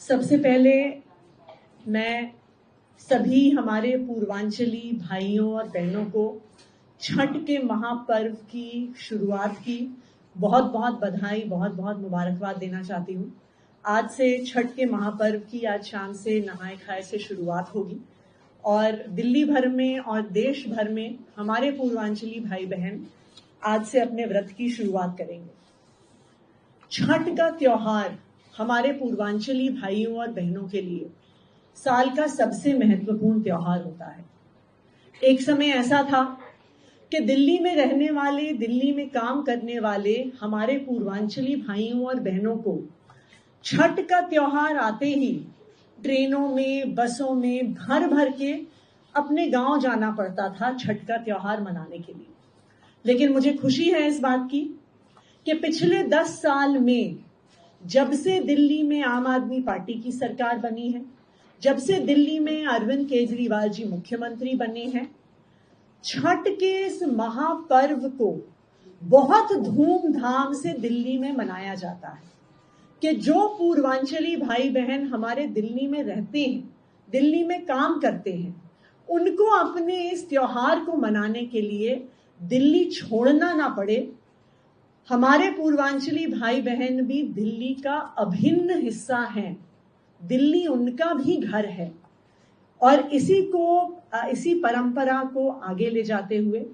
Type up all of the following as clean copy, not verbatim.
सबसे पहले मैं सभी हमारे पूर्वांचली भाइयों और बहनों को छठ के महापर्व की शुरुआत की बहुत बहुत बधाई, बहुत बहुत मुबारकबाद देना चाहती हूँ। आज से छठ के महापर्व की आज शाम से नहाए खाए से शुरुआत होगी और दिल्ली भर में और देश भर में हमारे पूर्वांचली भाई बहन आज से अपने व्रत की शुरुआत करेंगे। छठ का त्योहार हमारे पूर्वांचली भाइयों और बहनों के लिए साल का सबसे महत्वपूर्ण त्योहार होता है। एक समय ऐसा था कि दिल्ली में रहने वाले, दिल्ली में काम करने वाले हमारे पूर्वांचली भाइयों और बहनों को छठ का त्योहार आते ही ट्रेनों में, बसों में भर भर के अपने गांव जाना पड़ता था छठ का त्योहार मनाने के लिए। लेकिन मुझे खुशी है इस बात की कि पिछले 10 साल में जब से दिल्ली में आम आदमी पार्टी की सरकार बनी है, जब से दिल्ली में अरविंद केजरीवाल जी मुख्यमंत्री बने हैं, छठ के इस महापर्व को बहुत धूमधाम से दिल्ली में मनाया जाता है कि जो पूर्वांचली भाई बहन हमारे दिल्ली में रहते हैं, दिल्ली में काम करते हैं, उनको अपने इस त्योहार को मनाने के लिए दिल्ली छोड़ना ना पड़े। हमारे पूर्वांचली भाई बहन भी दिल्ली का अभिन्न हिस्सा हैं, दिल्ली उनका भी घर है और इसी परंपरा को आगे ले जाते हुए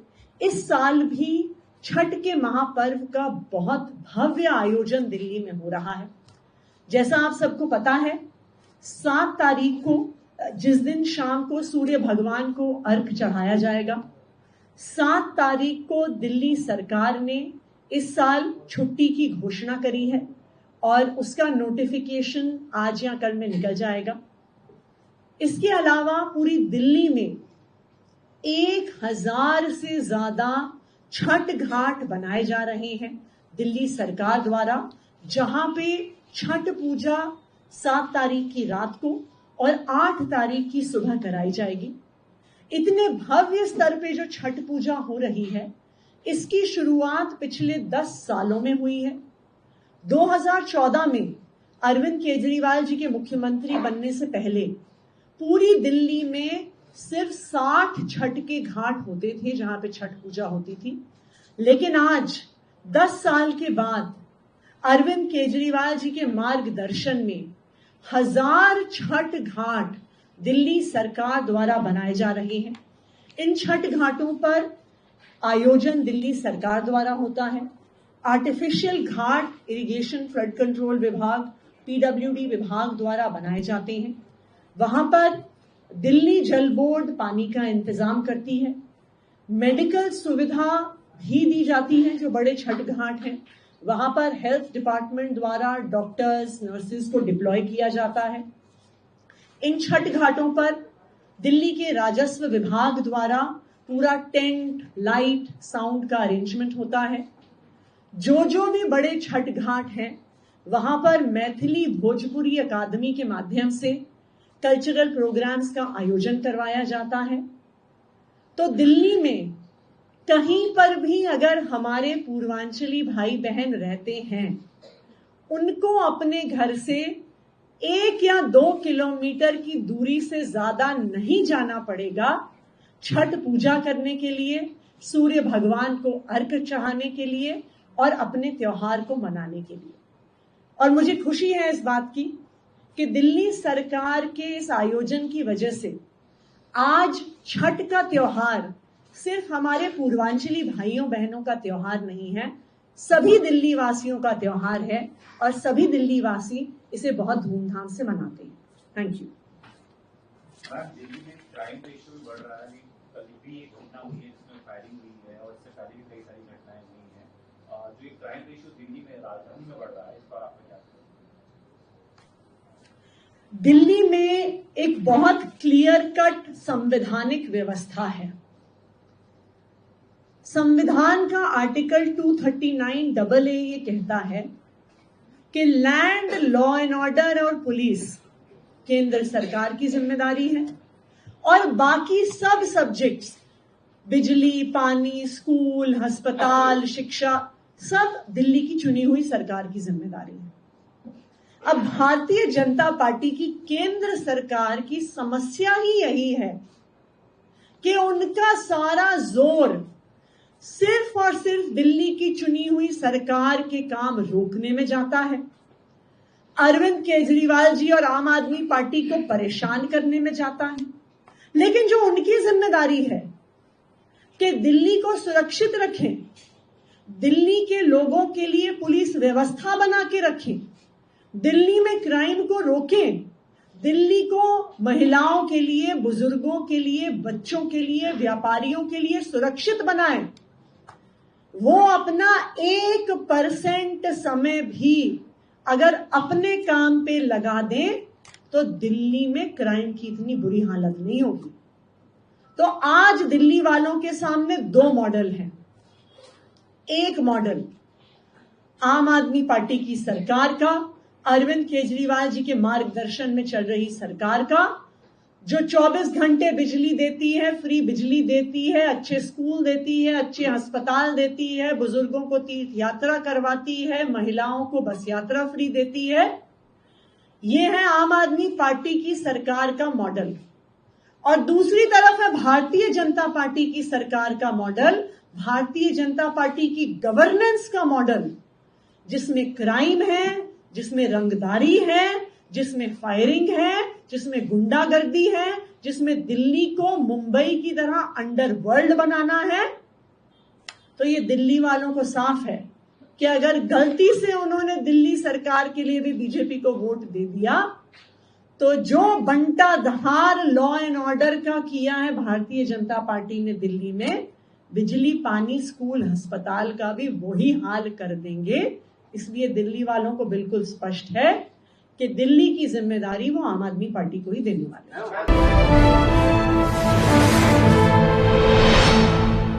इस साल भी छठ के महापर्व का बहुत भव्य आयोजन दिल्ली में हो रहा है। जैसा आप सबको पता है, 7 तारीख को जिस दिन शाम को सूर्य भगवान को अर्घ चढ़ाया जाएगा, 7 तारीख को दिल्ली सरकार ने इस साल छुट्टी की घोषणा करी है और उसका नोटिफिकेशन आज या कल में निकल जाएगा। इसके अलावा पूरी दिल्ली में 1000 से ज्यादा छठ घाट बनाए जा रहे हैं दिल्ली सरकार द्वारा, जहां पे छठ पूजा 7 तारीख की रात को और 8 तारीख की सुबह कराई जाएगी। इतने भव्य स्तर पे जो छठ पूजा हो रही है, इसकी शुरुआत पिछले 10 सालों में हुई है। 2014 में अरविंद केजरीवाल जी के मुख्यमंत्री बनने से पहले पूरी दिल्ली में सिर्फ 60 छठ के घाट होते थे जहां पे छठ पूजा होती थी। लेकिन आज 10 साल के बाद अरविंद केजरीवाल जी के मार्गदर्शन में 1000 छठ घाट दिल्ली सरकार द्वारा बनाए जा रहे हैं। इन छठ घाटों पर आयोजन दिल्ली सरकार द्वारा होता है। आर्टिफिशियल घाट इरिगेशन फ्लड कंट्रोल विभाग, पीडब्ल्यूडी विभाग द्वारा बनाए जाते हैं। वहां पर दिल्ली जल बोर्ड पानी का इंतजाम करती है। मेडिकल सुविधा भी दी जाती है। जो बड़े छठ घाट हैं वहां पर हेल्थ डिपार्टमेंट द्वारा डॉक्टर्स, नर्सेज को डिप्लॉय किया जाता है। इन छठ घाटों पर दिल्ली के राजस्व विभाग द्वारा पूरा टेंट, लाइट, साउंड का अरेंजमेंट होता है। जो भी बड़े छठ घाट हैं वहां पर मैथिली भोजपुरी अकादमी के माध्यम से कल्चरल प्रोग्राम्स का आयोजन करवाया जाता है। तो दिल्ली में कहीं पर भी अगर हमारे पूर्वांचली भाई बहन रहते हैं, उनको अपने घर से 1 या 2 किलोमीटर की दूरी से ज्यादा नहीं जाना पड़ेगा छठ पूजा करने के लिए, सूर्य भगवान को अर्घ चढ़ाने के लिए और अपने त्योहार को मनाने के लिए। और मुझे खुशी है इस बात की कि दिल्ली सरकार के इस आयोजन की वजह से आज छठ का त्योहार सिर्फ हमारे पूर्वांचली भाइयों बहनों का त्योहार नहीं है, सभी दिल्ली वासियों का त्योहार है और सभी दिल्ली वासी इसे बहुत धूमधाम से मनाते हैं। Thank you. दिल्ली में क्राइम रेशियो बढ़ रहा है। कल भी एक घटना हुई है जिसमें फायरिंग हुई है और इससे पहले भी कई सारी घटनाएं हुई हैं। जो क्राइम रेशियो दिल्ली में, राजधानी में बढ़ रहा है, इस पर आपका क्या कहना है? दिल्ली में एक बहुत क्लियर कट संवैधानिक व्यवस्था है। संविधान का आर्टिकल 239AA ये कहता है कि लैंड, लॉ एंड ऑर्डर और पुलिस केंद्र सरकार की जिम्मेदारी है और बाकी सब सब्जेक्ट्स, बिजली, पानी, स्कूल, अस्पताल, शिक्षा, सब दिल्ली की चुनी हुई सरकार की जिम्मेदारी है। अब भारतीय जनता पार्टी की केंद्र सरकार की समस्या ही यही है कि उनका सारा जोर सिर्फ और सिर्फ दिल्ली की चुनी हुई सरकार के काम रोकने में जाता है, अरविंद केजरीवाल जी और आम आदमी पार्टी को परेशान करने में जाता है। लेकिन जो उनकी जिम्मेदारी है कि दिल्ली को सुरक्षित रखें, दिल्ली के लोगों के लिए पुलिस व्यवस्था बना के रखें, दिल्ली में क्राइम को रोकें, दिल्ली को महिलाओं के लिए, बुजुर्गों के लिए, बच्चों के लिए, व्यापारियों के लिए सुरक्षित बनाएं, वो अपना 1% समय भी अगर अपने काम पे लगा दें तो दिल्ली में क्राइम की इतनी बुरी हालत नहीं होगी। तो आज दिल्ली वालों के सामने 2 मॉडल हैं। एक मॉडल आम आदमी पार्टी की सरकार का, अरविंद केजरीवाल जी के मार्गदर्शन में चल रही सरकार का, जो 24 घंटे बिजली देती है, फ्री बिजली देती है, अच्छे स्कूल देती है, अच्छे अस्पताल देती है, बुजुर्गों को तीर्थ यात्रा करवाती है, महिलाओं को बस यात्रा फ्री देती है। ये है आम आदमी पार्टी की सरकार का मॉडल। और दूसरी तरफ है भारतीय जनता पार्टी की सरकार का मॉडल, भारतीय जनता पार्टी की गवर्नेंस का मॉडल, जिसमें क्राइम है, जिसमें रंगदारी है, जिसमें फायरिंग है, जिसमें गुंडागर्दी है, जिसमें दिल्ली को मुंबई की तरह अंडरवर्ल्ड बनाना है। तो ये दिल्ली वालों को साफ है कि अगर गलती से उन्होंने दिल्ली सरकार के लिए भी बीजेपी को वोट दे दिया तो जो बंटाधार लॉ एंड ऑर्डर का किया है भारतीय जनता पार्टी ने दिल्ली में, बिजली, पानी, स्कूल, अस्पताल का भी वही हाल कर देंगे। इसलिए दिल्ली वालों को बिल्कुल स्पष्ट है कि दिल्ली की जिम्मेदारी वो आम आदमी पार्टी को ही देने वाले हैं।